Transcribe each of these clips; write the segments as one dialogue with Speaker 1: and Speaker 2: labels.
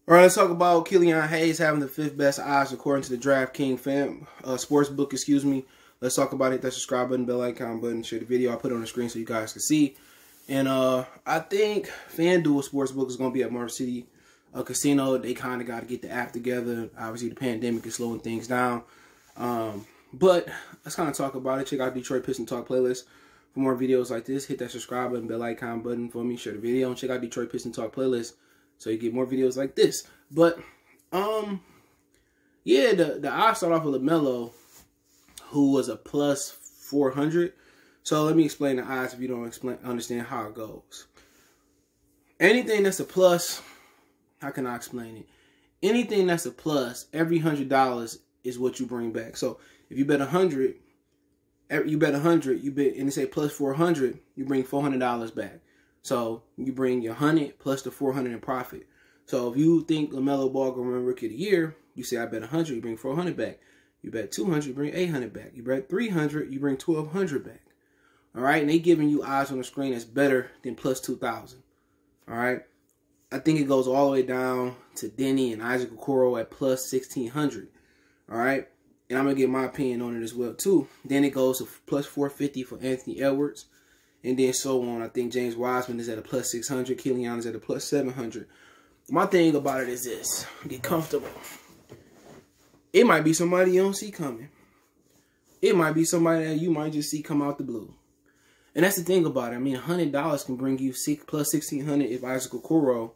Speaker 1: All right, let's talk about Killian Hayes having the 5th best odds according to the DraftKings sportsbook. Excuse me. Let's talk about it. Hit that subscribe button, bell icon button, share the video. I'll put it on the screen so you guys can see. And I think FanDuel Sportsbook is going to be at Motor City Casino. They kind of got to get the app together. Obviously, the pandemic is slowing things down. But let's kind of talk about it. Check out Detroit Pistons Talk playlist for more videos like this. Hit that subscribe button, bell icon button for me. Share the video. And check out Detroit Pistons Talk playlist so you get more videos like this. But, yeah, the odds start off with LaMelo, who was a plus 400. So let me explain the odds if you don't understand how it goes. Anything that's a plus, how can I explain it? Anything that's a plus, every $100 is what you bring back. So if you bet 100, and they say plus 400, you bring $400 back. So you bring your 100 plus the 400 in profit. So if you think LaMelo Ball gonna win Rookie of the Year, you say I bet 100, you bring 400 back. You bet 200, you bring 800 back. You bet 300, you bring 1,200 back. All right, and they giving you odds on the screen that's better than plus 2,000. All right, I think it goes all the way down to Denny and Isaac Okoro at plus 1,600. All right, and I'm gonna get my opinion on it as well too. Then it goes to plus 450 for Anthony Edwards, and then so on. I think James Wiseman is at a plus 600. Killian is at a plus 700. My thing about it is this: get comfortable. It might be somebody you don't see coming. It might be somebody that you might just see come out the blue. And that's the thing about it. I mean, $100 can bring you plus 1,600 if Isaac Okoro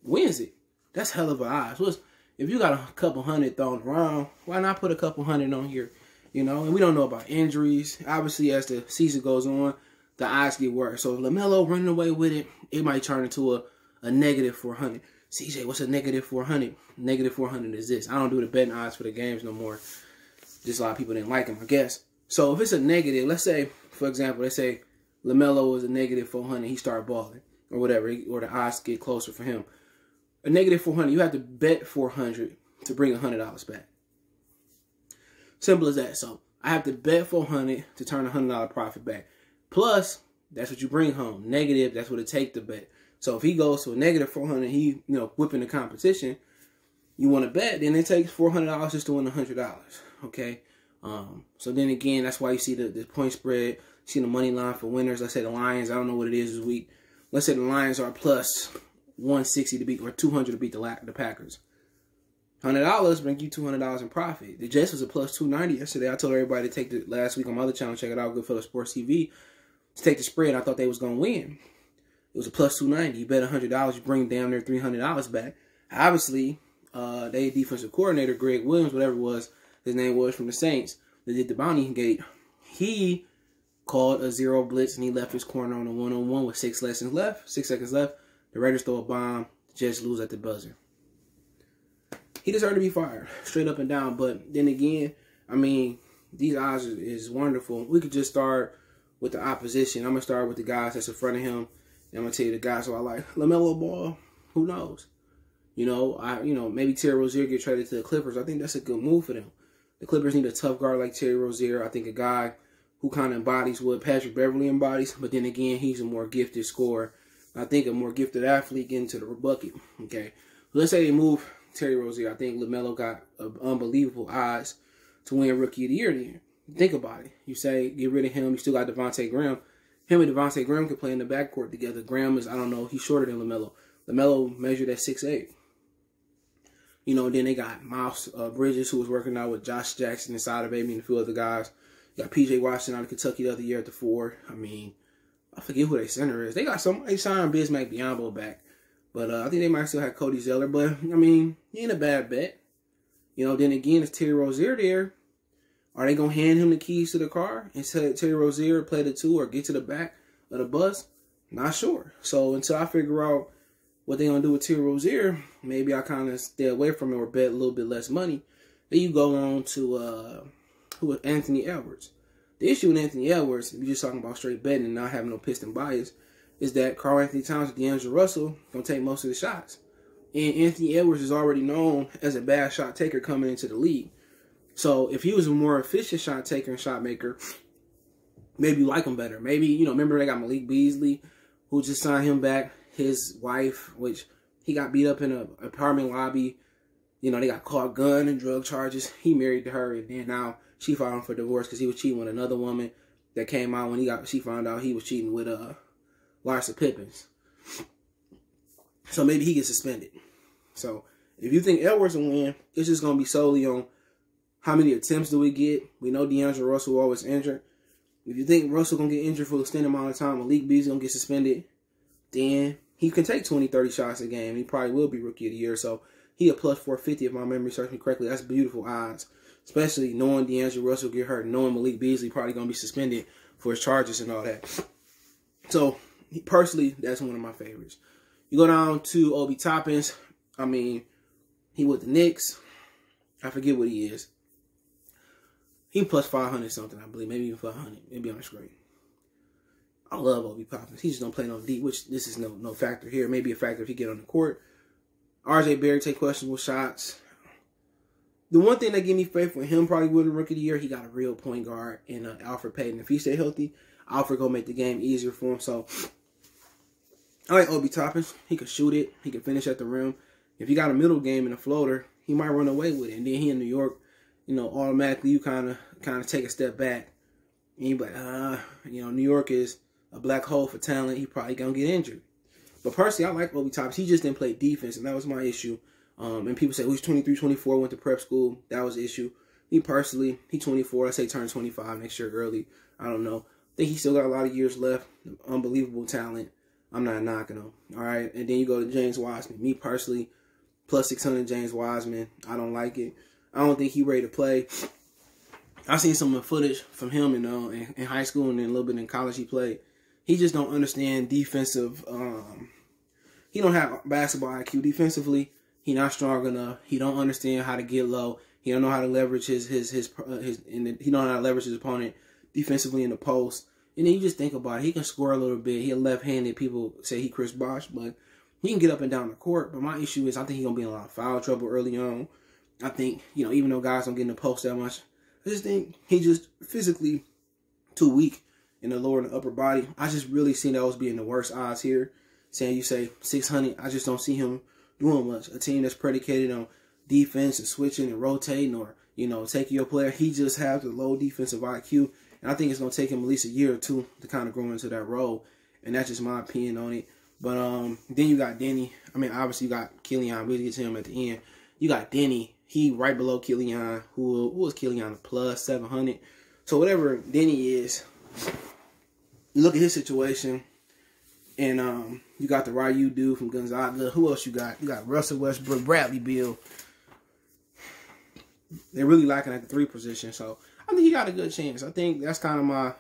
Speaker 1: wins it. That's hell of an odds. If you got a couple hundred thrown around, why not put a couple hundred on here? You know, and we don't know about injuries. Obviously, as the season goes on, the odds get worse. So if LaMelo running away with it, it might turn into a negative 400. CJ, what's a negative 400? Negative 400 is this. I don't do the betting odds for the games no more. Just a lot of people didn't like them, I guess. So if it's a negative, let's say, for example, let's say LaMelo was a negative 400. He started balling or whatever, or the odds get closer for him. A negative 400, you have to bet 400 to bring $100 back. Simple as that. So I have to bet 400 to turn a $100 profit back. Plus, that's what you bring home. Negative, that's what it takes to bet. So if he goes to a negative 400, he, whipping the competition, you want to bet, then it takes $400 just to win $100. Okay. So then again, that's why you see the point spread, you see the money line for winners. Let's say the Lions, I don't know what it is this week. Let's say the Lions are plus 160 to beat, or 200 to beat the Packers. $100 bring you $200 in profit. The Jets was a plus 290 yesterday. I told everybody to take the last week on my other channel, check it out, Goodfellas Sports TV, to take the spread. I thought they was going to win. It was a plus 290. You bet $100, you bring damn near $300 back. Obviously, their defensive coordinator, Greg Williams, whatever it was, his name was, from the Saints, that did the bounty gate. He called a zero blitz and he left his corner on a one-on-one with 6 seconds left. The Raiders throw a bomb. The Jets lose at the buzzer. He deserved to be fired, straight up and down. But then again, I mean, these odds is wonderful. We could just start with the opposition. I'm going to start with the guys that's in front of him. And I'm going to tell you the guys who I like. LaMelo Ball, who knows? Maybe Terry Rozier get traded to the Clippers. I think that's a good move for them. The Clippers need a tough guard like Terry Rozier. I think a guy who kind of embodies what Patrick Beverly embodies. But then again, he's a more gifted scorer. I think a more gifted athlete getting to the bucket. Okay. Let's say they move Terry Rozier. I think LaMelo got unbelievable odds to win Rookie of the Year then. Think about it. You say get rid of him. You still got Devontae Graham. Him and Devontae Graham could play in the backcourt together. Graham is, I don't know, he's shorter than LaMelo. LaMelo measured at 6'8". Then they got Miles Bridges, who was working out with Josh Jackson inside of Baby and a few other guys. You got P.J. Washington out of Kentucky the other year at the 4. I mean, I forget who their center is. They got they signed Bismack Biyombo back. But I think they might still have Cody Zeller. But, I mean, he ain't a bad bet. Then again, it's Terry Rozier there. Are they going to hand him the keys to the car and say Terry Rozier play the 2 or get to the back of the bus? Not sure. So until I figure out what they're going to do with Terry Rozier, maybe I kind of stay away from it or bet a little bit less money. Then you go on to Anthony Edwards. The issue with Anthony Edwards, if you're just talking about straight betting and not having no Piston bias, is that Karl Anthony Towns and D'Angelo Russell going to take most of the shots. And Anthony Edwards is already known as a bad shot taker coming into the league. So if he was a more efficient shot taker and shot maker, maybe you like him better. Maybe, remember they got Malik Beasley, who just signed him back. His wife, which He got beat up in an apartment lobby. You know, they got caught gun and drug charges. He married her, and then now she filed him for divorce because he was cheating with another woman that came out when she found out he was cheating with Larsa Pippins. So maybe he gets suspended. So if you think Edwards will win, it's just going to be solely on how many attempts do we get. We know D'Angelo Russell always injured. If you think Russell going to get injured for an extended amount of time, Malik Beasley going to get suspended, then he can take 20, 30 shots a game. He probably will be Rookie of the Year. So he a plus 450 if my memory serves me correctly. That's beautiful odds, especially knowing D'Angelo Russell get hurt, knowing Malik Beasley probably going to be suspended for his charges and all that. So personally, that's one of my favorites. You go down to Obi Toppins. I mean, he with the Knicks. I forget what he is. He plus 500 something, I believe. Maybe even 500. Maybe on the screen. I love Obi Toppins. He just don't play no deep, which this is no factor here. Maybe a factor if he get on the court. RJ Barrett take questionable shots. The one thing that gave me faith with him probably winning Rookie of the Year, he got a real point guard in Alfred Payton. If he stay healthy, Alfred gonna make the game easier for him. So I like Obi Toppins. He can shoot it. He can finish at the rim. If you got a middle game and a floater, he might run away with it. And then he in New York, you know, automatically you kind of take a step back. And you be like, you know, New York is a black hole for talent. He probably gonna get injured. But personally, I like Obi Toppins. He just didn't play defense, and that was my issue. And people say, oh, he's 23, 24, went to prep school. That was the issue. Me personally, he's 24. I say turn 25 next year early. I don't know. I think he still got a lot of years left. Unbelievable talent. I'm not knocking him. All right. And then you go to James Wiseman. Me personally, plus 600 James Wiseman. I don't like it. I don't think he's ready to play. I've seen some of the footage from him in high school and then a little bit in college he played. He just don't understand defensive. He don't have basketball IQ defensively. He not strong enough. He don't understand how to get low. He don't know how to leverage he don't know how to leverage his opponent defensively in the post. And then you just think about it. He can score a little bit. He a left-handed. People say he Chris Bosh, but he can get up and down the court. But my issue is I think he's going to be in a lot of foul trouble early on. I think, you know, even though guys don't get in the post that much, I just think he just physically too weak in the lower and the upper body. I just really see those being the worst odds here. Saying you say 600, I just don't see him doing much. A team that's predicated on defense and switching and rotating or, you know, taking your player. He just has a low defensive IQ. And I think it's going to take him at least a year or two to kind of grow into that role. And that's just my opinion on it. But then you got Denny. I mean, obviously you got Killian. We'll get to him at the end. You got Denny. He right below Killian. Who was Killian? A plus 700. So whatever Denny is, you look at his situation. And you got the Ryu dude from Gonzaga. Who else you got? You got Russell Westbrook, Bradley Beal. They're really lacking at the 3 position. So I think he got a good chance. I think that's kind of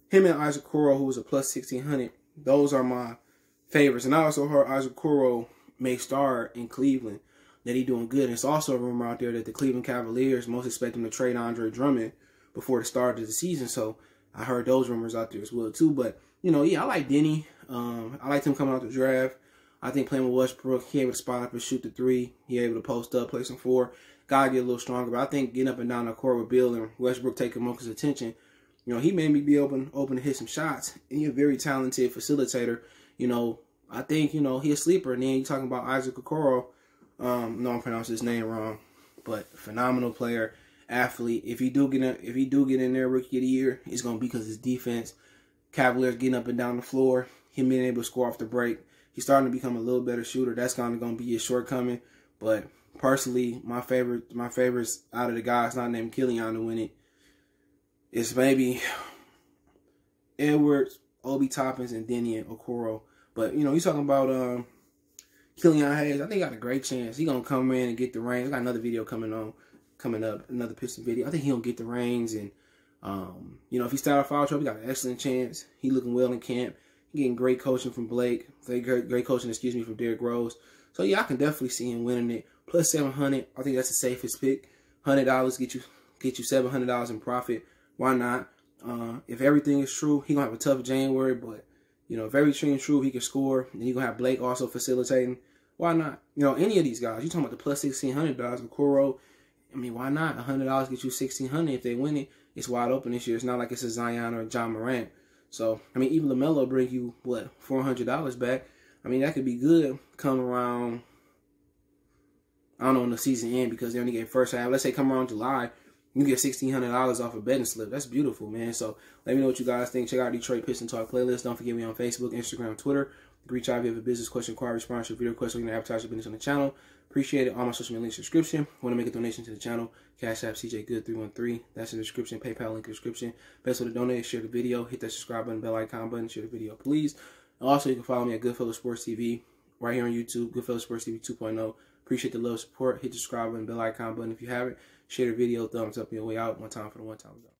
Speaker 1: him and Isaac Okoro, who was a plus 1,600. Those are my favorites. And I also heard Isaac Okoro may start in Cleveland, that he doing good. And it's also a rumor out there that the Cleveland Cavaliers most expect him to trade Andre Drummond before the start of the season. So I heard those rumors out there as well too. But, you know, yeah, I like Denny. I liked him coming out the draft. I think playing with Westbrook, he able to spot up and shoot the 3. He able to post up, play some 4. Gotta get a little stronger. But I think getting up and down the court with Bill and Westbrook taking most attention, you know, he made me be open to hit some shots. And he's a very talented facilitator. You know, I think, you know, he's a sleeper. And then you're talking about Isaac Okoro. No, I'm pronouncing his name wrong. But phenomenal player, athlete. If he do get in there Rookie of the Year, it's gonna be because of his defense. Cavaliers getting up and down the floor. Him being able to score off the break. He's starting to become a little better shooter. That's kind of going to be his shortcoming. But personally, my favorites out of the guys not named Killian to win it is maybe Edwards, Obi Toppins, and Denny and Okoro. But, you know, he's talking about Killian Hayes. I think he got a great chance. He's going to come in and get the reins. I got another video coming up, another Piston video. I think he'll get the reins. And, you know, if he started foul trouble, he got an excellent chance. He looking well in camp. Getting great coaching from Blake. Great coaching, from Derrick Rose. So, yeah, I can definitely see him winning it. Plus 700, I think that's the safest pick. $100 get you $700 in profit. Why not? If everything is true, he's going to have a tough January. But, you know, if everything is true, he can score. And you're going to have Blake also facilitating. Why not? You know, any of these guys. You're talking about the plus $1,600. Okoro, I mean, why not? $100 get you $1,600 if they win it. It's wide open this year. It's not like it's a Zion or a John Morant. So, I mean, even LaMelo bring you, what, $400 back. I mean, that could be good come around, I don't know, when the season end, because they only get first half. Let's say come around July, you get $1,600 off a betting slip. That's beautiful, man. So let me know what you guys think. Check out Detroit Piston Talk playlist. Don't forget me on Facebook, Instagram, Twitter. You can reach out if you have a business question, inquiry, sponsor, video question, or you can advertise your business on the channel. Appreciate it. All my social media links in the description. Want to make a donation to the channel? Cash App CJ Good 313. That's in the description. PayPal link in the description. Best way to donate, share the video, hit that subscribe button, bell icon button, share the video, please. Also, you can follow me at Goodfellas Sports TV right here on YouTube, Goodfellas Sports TV 2.0. Appreciate the love, support. Hit the subscribe button, bell icon button if you haven't. Share the video, thumbs up, your way out. One time for the one time.